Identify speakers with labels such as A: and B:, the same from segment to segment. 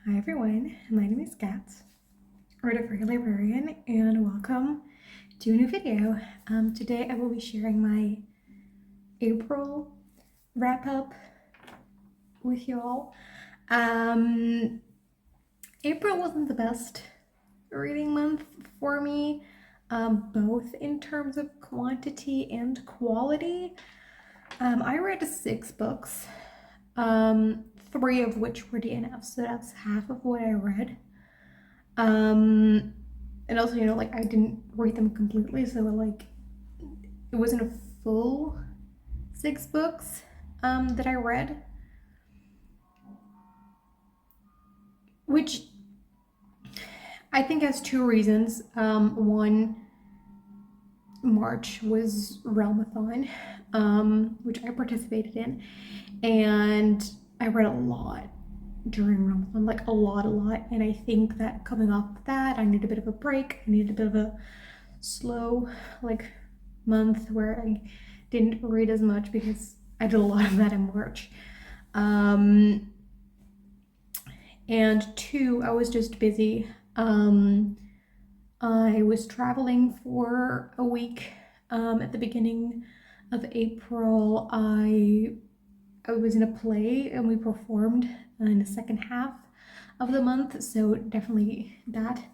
A: Hi everyone, my name is Kat, writer for librarian, and welcome to a new video. Today I will be sharing my April wrap-up with y'all. April wasn't the best reading month for me, both in terms of quantity and quality. I read 6 books, 3 of which were DNFs, so that's half of what I read. And also, I didn't read them completely, so it wasn't a full 6 books that I read, which I think has 2 reasons. One, March was Realmathon, which I participated in, and I read a lot during Ramadan, like a lot, and I think that coming off of that, I need a bit of a break. I need a bit of a slow, month where I didn't read as much because I did a lot of that in March. And 2, I was just busy. I was traveling for a week at the beginning of April. I was in a play and we performed in the second half of the month, so definitely that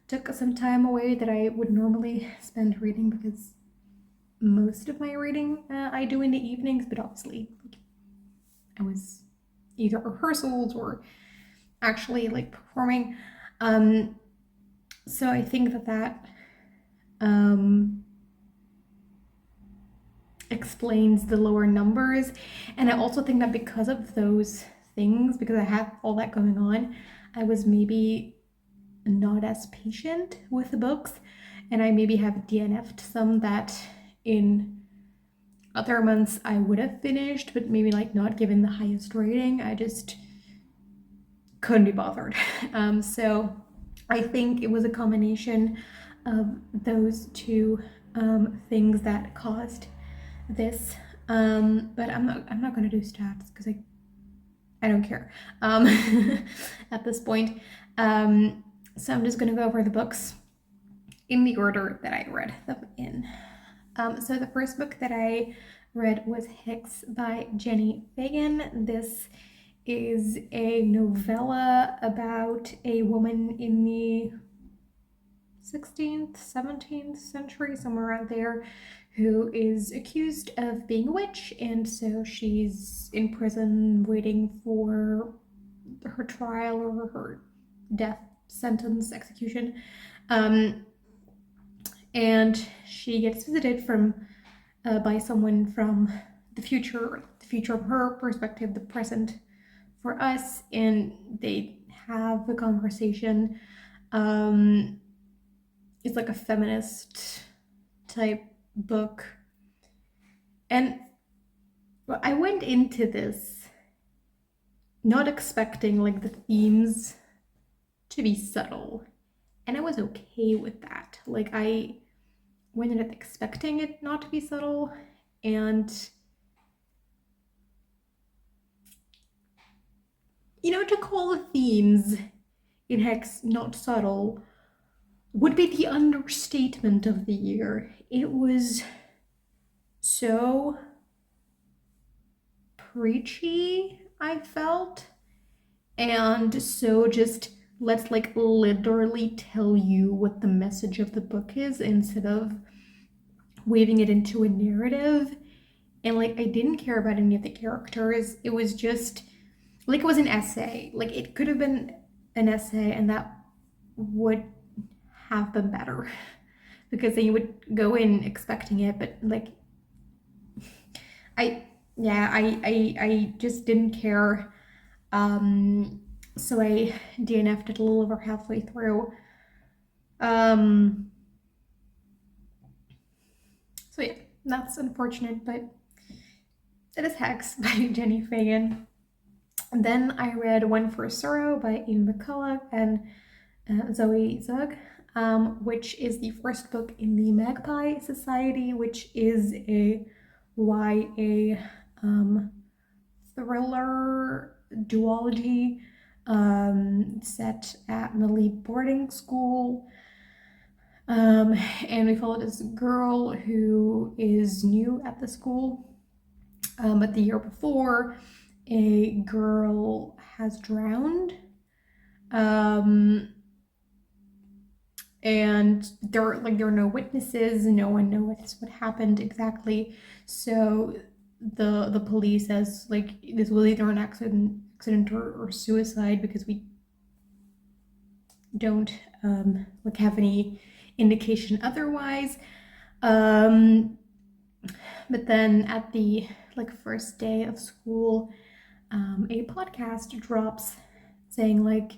A: took some time away that I would normally spend reading, because most of my reading I do in the evenings, but obviously I was either rehearsals or actually performing. So I think that explains the lower numbers. And I also think that because of those things, because I had all that going on, I was maybe not as patient with the books, and I maybe have DNF'd some that in other months I would have finished, but maybe not given the highest rating. I just couldn't be bothered. So I think it was a combination of those 2 things that caused this. But I'm not gonna do stats because I don't care at this point. So I'm just gonna go over the books in the order that I read them in. So the first book that I read was Hicks by Jenny Fagan. This is a novella about a woman in the 16th, 17th century, somewhere around there, who is accused of being a witch, and so she's in prison waiting for her trial or her death sentence execution. And she gets visited by someone from the future from her perspective, the present for us, and they have a conversation. It's like a feminist type book, and I went into this not expecting the themes to be subtle, and I was okay with that. I went in it expecting it not to be subtle, and to call the themes in Hex not subtle would be the understatement of the year. It was so preachy, I felt, and so just let's literally tell you what the message of the book is instead of weaving it into a narrative. And I didn't care about any of the characters. It was just it was an essay. It could have been an essay, and that would have been better, because then you would go in expecting it. But I just didn't care. So I DNF'd it a little over halfway through. So yeah, that's unfortunate, but it is Hex by Jenny Fagan. And then I read One for Sorrow by Ian McCulloch and Zoe Zug, which is the first book in the Magpie Society, which is a YA thriller duology set at an elite boarding school. And we follow this girl who is new at the school. But the year before, a girl has drowned. And there are no witnesses, no one knows what happened exactly. So the police says like this was either an accident or suicide, because we don't have any indication otherwise. But then at the first day of school, a podcast drops saying like,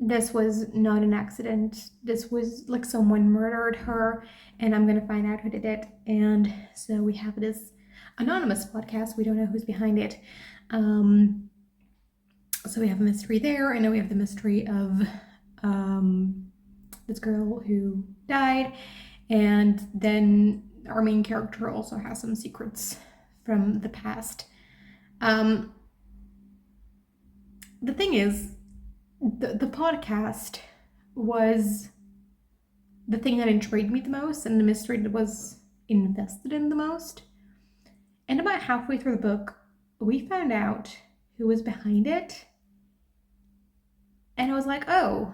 A: this was not an accident, this was like someone murdered her, and I'm gonna find out who did it. And so we have this anonymous podcast, we don't know who's behind it. So we have a mystery there, and then we have the mystery of this girl who died, and then our main character also has some secrets from the past. The thing is, the podcast was the thing that intrigued me the most, and the mystery that was invested in the most. And about halfway through the book, we found out who was behind it. And I was like, oh,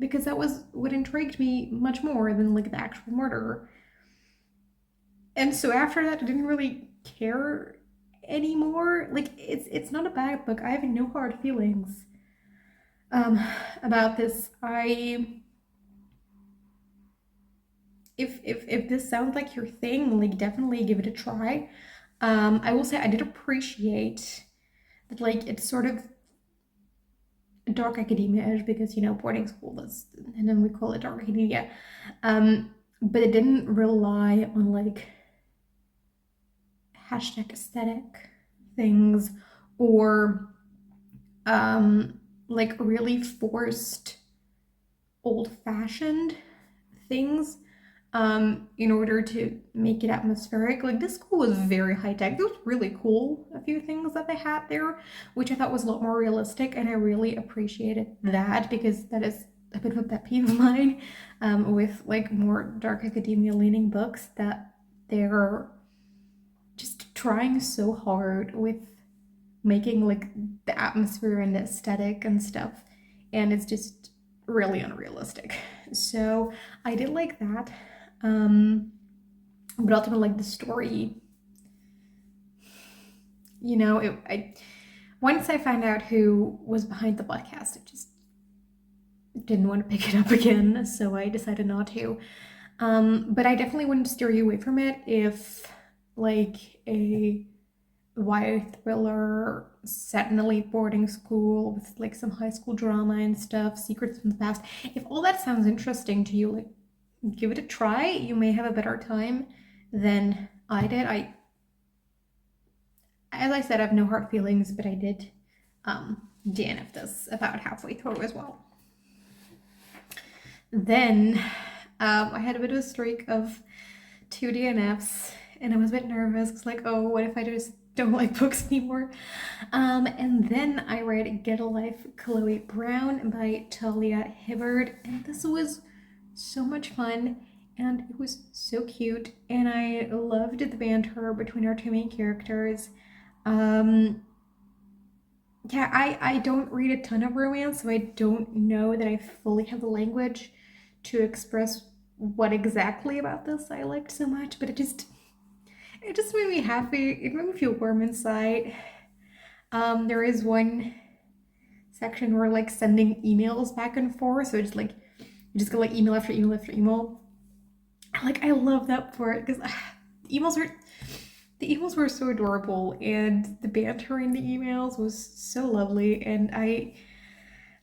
A: because that was what intrigued me much more than like the actual murder. And so after that, I didn't really care anymore. Like, it's not a bad book. I have no hard feelings about this. If this sounds like your thing, like definitely give it a try. I will say I did appreciate that, like, it's sort of dark academia-ish, because boarding school is, and then we call it dark academia. But it didn't rely on like hashtag aesthetic things, or like really forced old-fashioned things in order to make it atmospheric. Like, this school was very high-tech. It was really cool, a few things that they had there, which I thought was a lot more realistic, and I really appreciated that, because that is a bit of a pet peeve of mine with like more dark academia leaning books, that they're just trying so hard with making like the atmosphere and the aesthetic and stuff, and it's just really unrealistic. So I did like that, but ultimately, like, the story, once I found out who was behind the podcast, I just didn't want to pick it up again, so I decided not to. But I definitely wouldn't steer you away from it if like a YA thriller set in a elite boarding school with like some high school drama and stuff, secrets from the past. If all that sounds interesting to you, like, give it a try. You may have a better time than I did. As I said, I have no hard feelings, but I did DNF this about halfway through as well. Then I had a bit of a streak of 2 DNFs, and I was a bit nervous because, like, oh, what if I just don't like books anymore? And then I read Get a Life, Chloe Brown by Talia Hibbard, and this was so much fun, and it was so cute, and I loved the banter between our two main characters. Yeah, I don't read a ton of romance, so I don't know that I fully have the language to express what exactly about this I liked so much, but it just made me happy. It made me feel warm inside. There is one section where like sending emails back and forth, so it's like you just go like email after email after email. I love that part, because the emails were so adorable, and the banter in the emails was so lovely, and I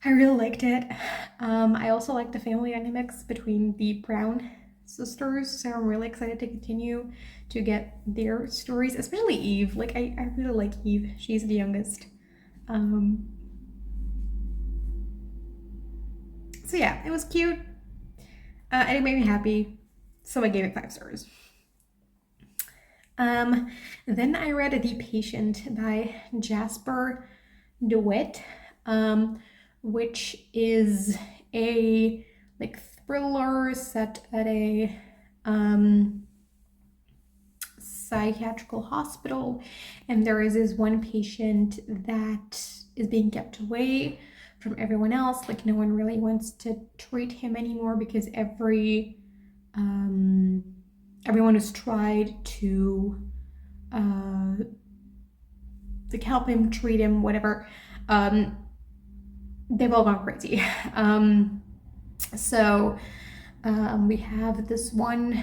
A: really liked it. I also like the family dynamics between the Brown sisters, so I'm really excited to continue to get their stories, especially Eve. Like, I really like Eve. She's the youngest. So yeah, it was cute, and it made me happy, so I gave it 5 stars. Then I read The Patient by Jasper DeWitt, which is a like thriller set at a psychiatrical hospital, and there is this one patient that is being kept away from everyone else. Like no one really wants to treat him anymore because everyone who's tried to like help him, treat him, whatever, they've all gone crazy. So we have this one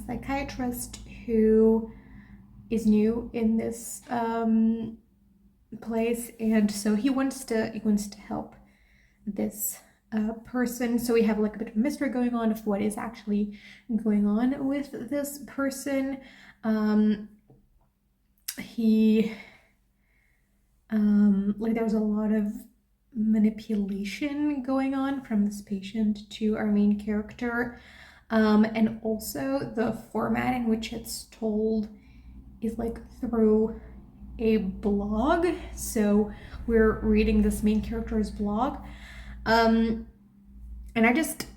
A: psychiatrist who is new in this place, and so he wants to help this person. So we have like a bit of mystery going on of what is actually going on with this person. He like there's a lot of manipulation going on from this patient to our main character, and also the format in which it's told is like through a blog. So we're reading this main character's blog, and I just,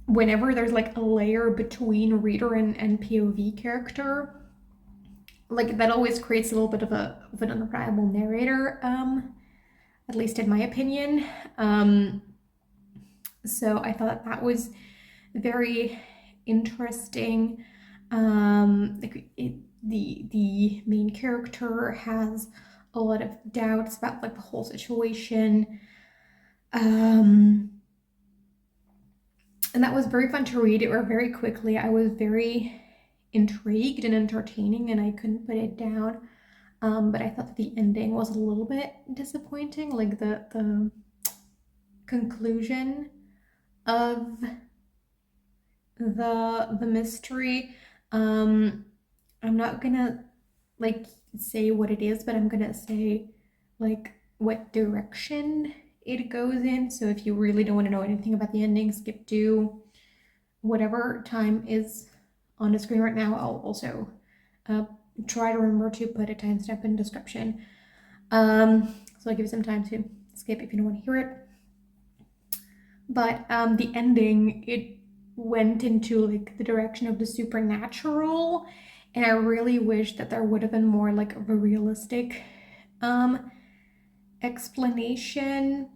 A: whenever there's like a layer between reader and POV character, like that always creates a little bit of an unreliable narrator, at least in my opinion. So I thought that was very interesting. Like the main character has a lot of doubts about like the whole situation. And that was very fun to read. It went very quickly. I was very intrigued and entertaining, and I couldn't put it down. But I thought that the ending was a little bit disappointing, like the conclusion of the mystery. I'm not gonna like say what it is, but I'm gonna say like what direction it goes in. So if you really don't want to know anything about the ending, skip to whatever time is on the screen right now. I'll also try to remember to put a timestamp in the description. So I'll give you some time to skip if you don't want to hear it. But the ending, it went into like the direction of the supernatural, and I really wish that there would have been more like of a realistic explanation.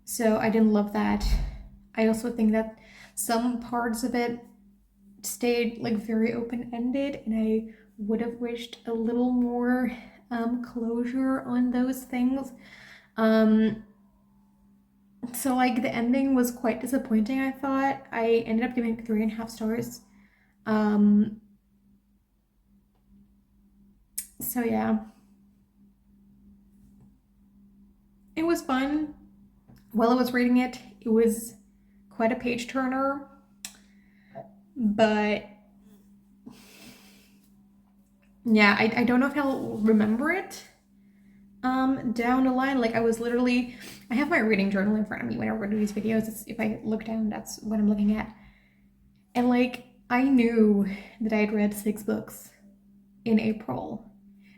A: So I didn't love that. I also think that some parts of it stayed like very open-ended, and I would have wished a little more closure on those things. So like the ending was quite disappointing, I thought. I ended up giving it 3.5 stars. So yeah, it was fun. While I was reading it, it was quite a page turner, but yeah, I don't know if I'll remember it down the line. Like I have my reading journal in front of me whenever I do these videos. If I look down, that's what I'm looking at. And like I knew that I had read 6 books in April,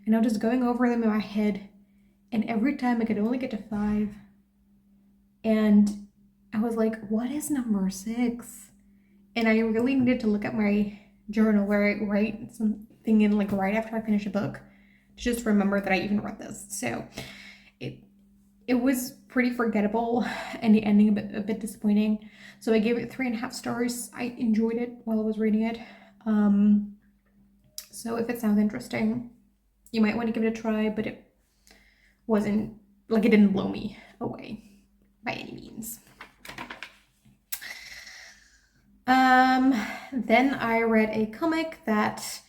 A: and I was just going over them in my head, and every time I could only get to 5, and I was like, what is number 6? And I really needed to look at my journal where I write something in like right after I finish a book to just remember that I even read this. So it was pretty forgettable, and the ending a bit disappointing. So I gave it 3.5 stars. I enjoyed it while I was reading it. So if it sounds interesting, you might want to give it a try, but it wasn't like, it didn't blow me away by any means. Then I read a comic that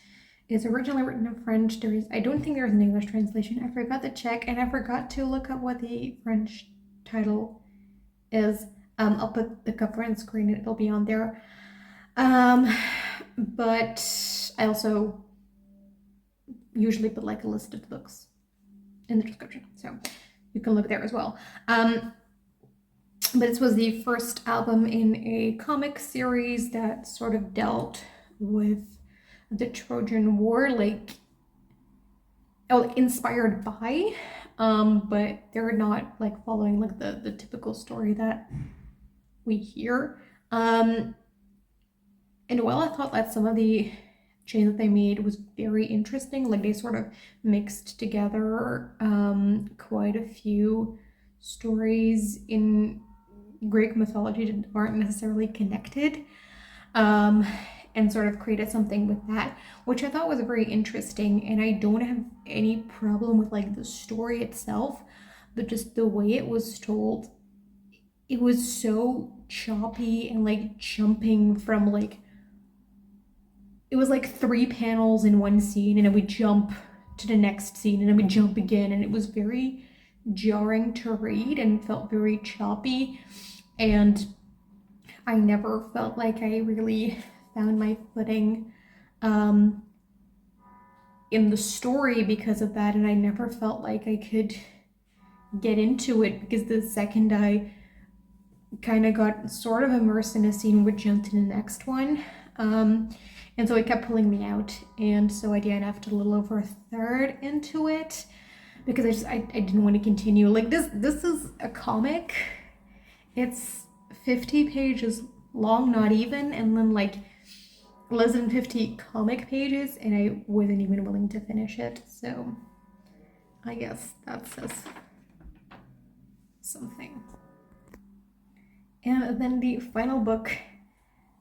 A: is originally written in French. I don't think there's an English translation. I forgot to check, and I forgot to look up what the French title is. I'll put the cover on screen and it'll be on there. But I also usually put like a list of the books in the description, so you can look there as well. But this was the first album in a comic series that sort of dealt with the Trojan War. Like inspired by, but they're not like following like the typical story that we hear. And while I thought that some of the change that they made was very interesting, like they sort of mixed together quite a few stories in Greek mythology that aren't necessarily connected, and sort of created something with that, which I thought was very interesting. And I don't have any problem with like the story itself, but just the way it was told. It was so choppy and like jumping from like, it was like 3 panels in one scene, and then we jump to the next scene, and then we jump again, and it was very jarring to read and felt very choppy. And I never felt like I really found my footing in the story because of that, and I never felt like I could get into it, because the second I kind of got sort of immersed in a scene, would jump to the next one. And so it kept pulling me out, and so I DNF'd a little over a third into it because I didn't want to continue. Like this is a comic. It's 50 pages long, not even, and then like less than 50 comic pages, and I wasn't even willing to finish it. So I guess that says something. And then the final book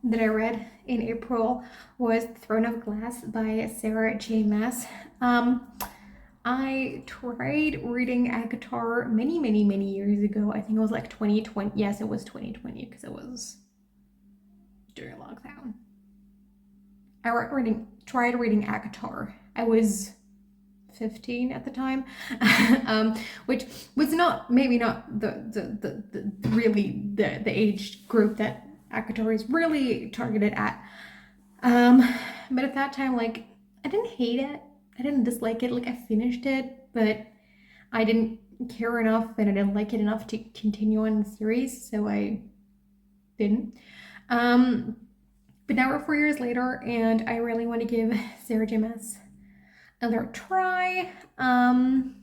A: that I read in April was Throne of Glass by Sarah J. Maas. I tried reading ACOTAR many years ago. I think it was like 2020. Yes, it was 2020 because it was during lockdown. I tried reading ACOTAR. I was 15 at the time, which was maybe not the really the age group that ACOTAR is really targeted at. But at that time, like, I didn't hate it. I didn't dislike it. Like, I finished it, but I didn't care enough and I didn't like it enough to continue on the series, so I didn't. But now we're 4 years later, and I really want to give Sarah J. Maas another try. And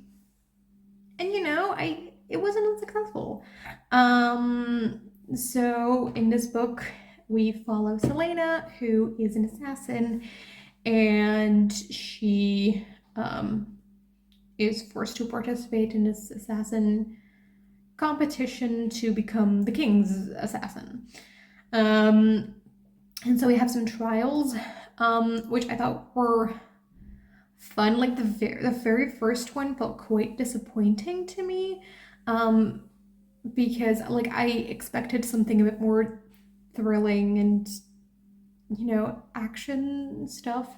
A: you know, it wasn't unsuccessful. So in this book, we follow Selena, who is an assassin, and she is forced to participate in this assassin competition to become the king's assassin. And so we have some trials, which I thought were fun. Like the very first one felt quite disappointing to me, because like I expected something a bit more thrilling and, you know, action stuff.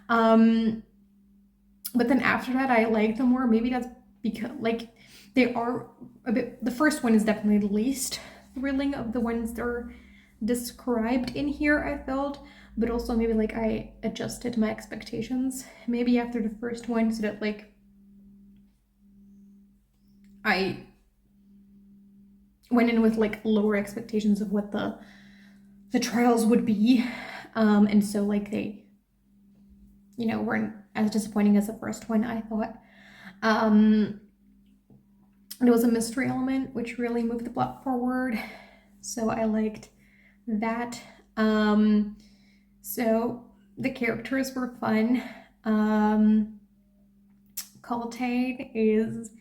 A: But then after that, I liked them more. Maybe that's because like they are a bit. The first one is definitely the least thrilling of the ones that are described in here, I felt. But also maybe like I adjusted my expectations maybe after the first one, so that like I went in with like lower expectations of what the trials would be, and so like they, you know, weren't as disappointing as the first one, I thought. There was a mystery element which really moved the plot forward, so I liked that. So the characters were fun. Coltaine is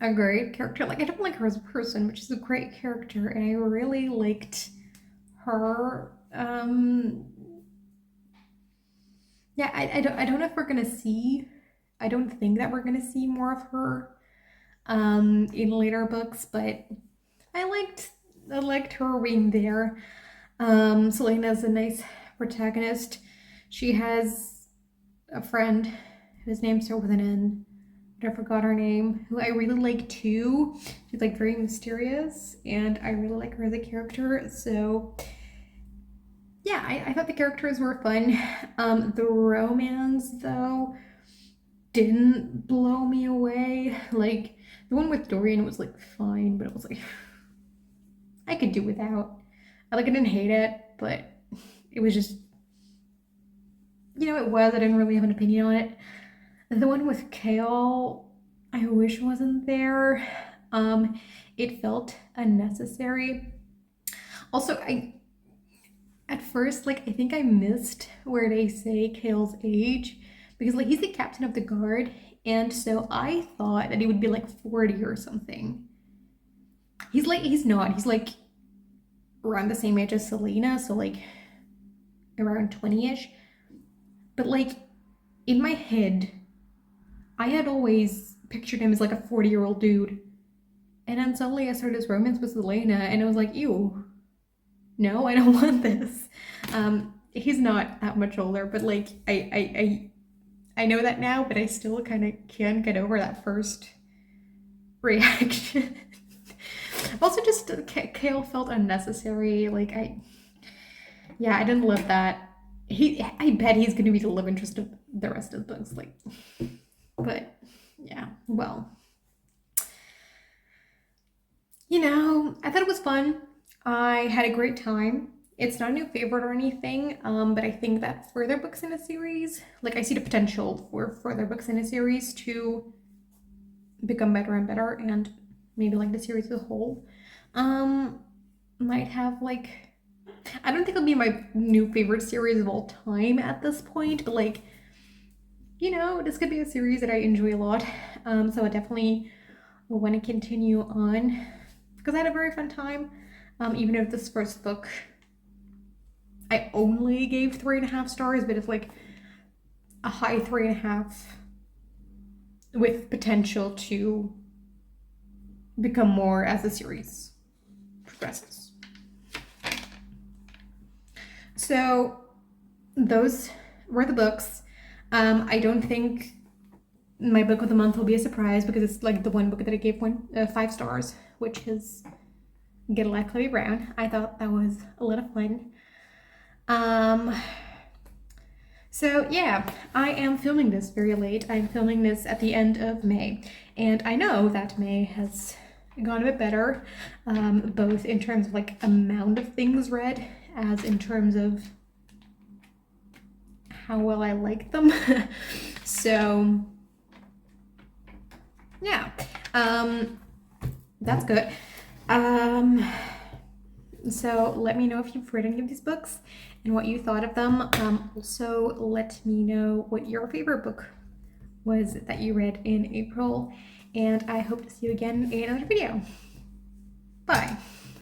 A: a great character. Like, I don't like her as a person, but she's a great character, and I really liked her. Yeah, I don't know if we're gonna see. I don't think that we're gonna see more of her in later books, but I liked her being there. Selena's a nice protagonist. She has a friend whose name starts with an N, but I forgot her name, who I really like too. She's like very mysterious, and I really like her as a character. So yeah, I thought the characters were fun. The romance though didn't blow me away. Like the one with Dorian was like fine, but it was like I could do without. I didn't hate it, but it was just, you know, I didn't really have an opinion on it. The one with Kale, I wish wasn't there. It felt unnecessary. Also, at first, like, I think I missed where they say Kale's age because, like, he's the captain of the guard, and so I thought that he would be like 40 or something. He's not. He's like around the same age as Selena, so like around 20-ish. But like in my head, I had always pictured him as like a 40-year-old dude. And then suddenly I started his romance with Selena, and I was like, ew, no, I don't want this. He's not that much older, but like I know that now, but I still kind of can't get over that first reaction. Also, just Kale felt unnecessary. Like yeah, I didn't love that. I bet he's gonna be the love interest of the rest of the books. Like, but yeah, well, I thought it was fun. I had a great time. It's not a new favorite or anything, but I think that further books in a series, like I see the potential for further books in a series to become better and better, and maybe like the series as a whole. Might have like, I don't think it'll be my new favorite series of all time at this point, but like, this could be a series that I enjoy a lot. So I definitely want to continue on because I had a very fun time. Even if this first book I only gave 3.5 stars, but it's like a high 3.5 with potential to become more as the series progresses. So those were the books. I don't think my book of the month will be a surprise because it's like the one book that I gave 5 stars, which is Get a Life, Chloe Brown. I thought that was a lot of fun. So yeah, I am filming this very late. I'm filming this at the end of May, and I know that May has gone a bit better, both in terms of like amount of things read, as in terms of how well I like them. So yeah, that's good. So let me know if you've read any of these books and what you thought of them. Also, let me know what your favorite book was that you read in April, and I hope to see you again in another video. Bye.